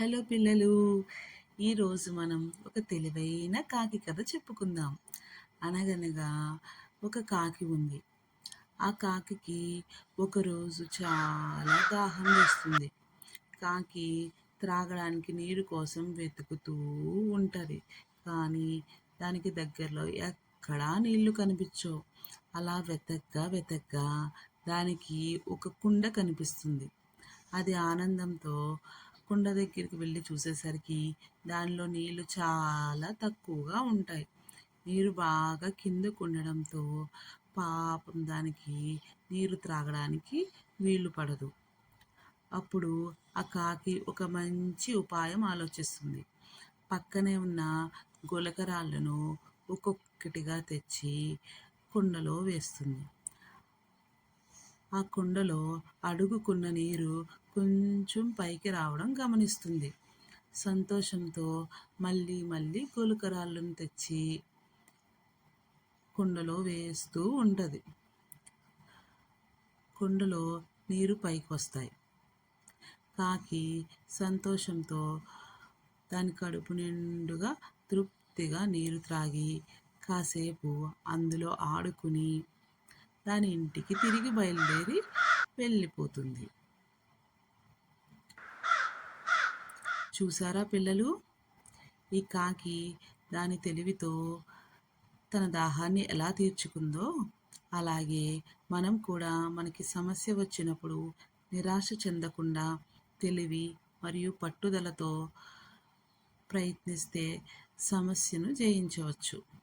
Hello పిల్లలు, ఈరోజు మనం ఒక తెలివైన కాకి కథ చెప్పుకుందాం. అనగనగా ఒక కాకి ఉంది. ఆ కాకికి ఒకరోజు చాలా దాహం వేస్తుంది. కాకి త్రాగడానికి నీరు కోసం వెతుకుతూ ఉంటుంది. కానీ దానికి దగ్గరలో ఎక్కడా నీళ్లు కనిపించవు. అలా వెతగ్గా వెతగ్గా దానికి ఒక కుండ కనిపిస్తుంది. అది ఆనందంతో కుండ దగ్గరికి వెళ్ళి చూసేసరికి దానిలో నీళ్లు చాలా తక్కువగా ఉంటాయి. నీరు బాగా కిందకు ఉండడంతో పాపం దానికి నీరు త్రాగడానికి వీలు పడదు. అప్పుడు ఆ కాకి ఒక మంచి ఉపాయం ఆలోచిస్తుంది. పక్కనే ఉన్న గులకరాళ్ళను ఒక్కొక్కటిగా తెచ్చి కుండలో వేస్తుంది. ఆ కుండలో అడుగుకున్న నీరు కొంచెం పైకి రావడం గమనిస్తుంది. సంతోషంతో మళ్ళీ మళ్ళీ గులకరాళ్ళను తెచ్చి కుండలో వేస్తూ ఉంటుంది. కుండలో నీరు పైకి వస్తాయి. కాకి సంతోషంతో దాని కడుపు నిండుగా తృప్తిగా నీరు త్రాగి కాసేపు అందులో ఆడుకుని దాని ఇంటికి తిరిగి బయలుదేరి వెళ్ళిపోతుంది. చూసారా పిల్లలు, ఈ కాకి దాని తెలివితో తన దాహాన్ని ఎలా తీర్చుకుందో, అలాగే మనం కూడా మనకి సమస్య వచ్చినప్పుడు నిరాశ చెందకుండా తెలివి మరియు పట్టుదలతో ప్రయత్నిస్తే సమస్యను జయించవచ్చు.